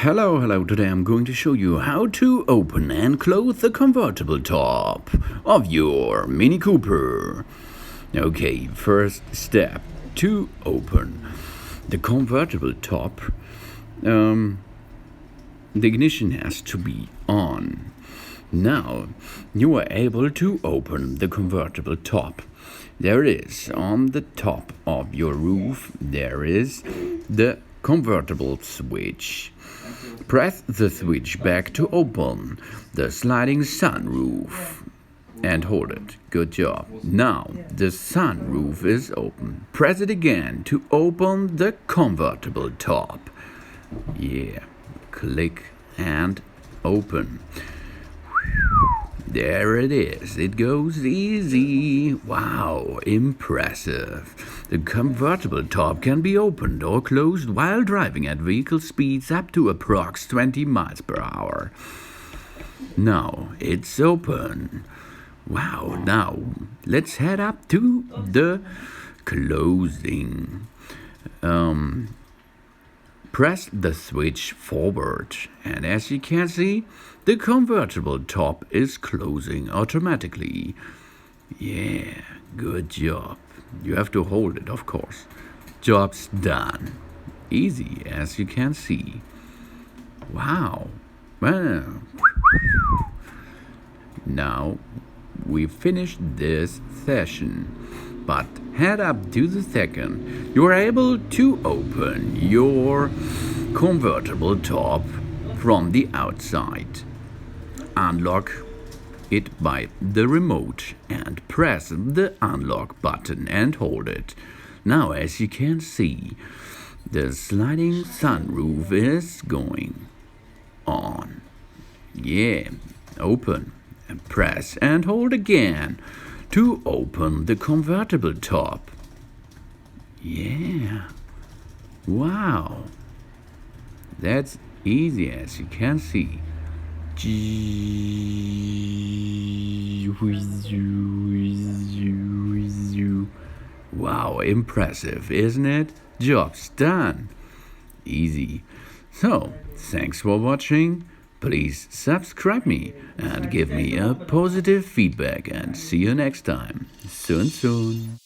Hello, today I'm going to show you how to open and close the convertible top of your Mini Cooper. Okay, first step to open the convertible top. The ignition has to be on. Now you are able to open the convertible top. There is on the top of your roof, there is the convertible switch. Press the switch back to open the sliding sunroof and hold it. Good job. Now the sunroof is open. Press it again to open the convertible top. Yeah, click and open. There it is. It goes easy. Wow, impressive. The convertible top can be opened or closed while driving at vehicle speeds up to approx 20 miles per hour. Now it's open. Wow, now let's head up to the closing. Press the switch forward, and as you can see, the convertible top is closing automatically. Yeah, good job. You have to hold it, of course. Job's done. Easy, as you can see. Wow. Well, now we finished this session, but head up to the second. You are able to open your convertible top from the outside. Unlock it by the remote and press the unlock button and hold it. Now, as you can see, the sliding sunroof is going on. Yeah, open and press and hold again to open the convertible top. Yeah, wow, that's easy, as you can see. Wow, impressive, isn't it? Job's done. Easy. So, thanks for watching. Please subscribe me and give me a positive feedback, and see you next time. Soon.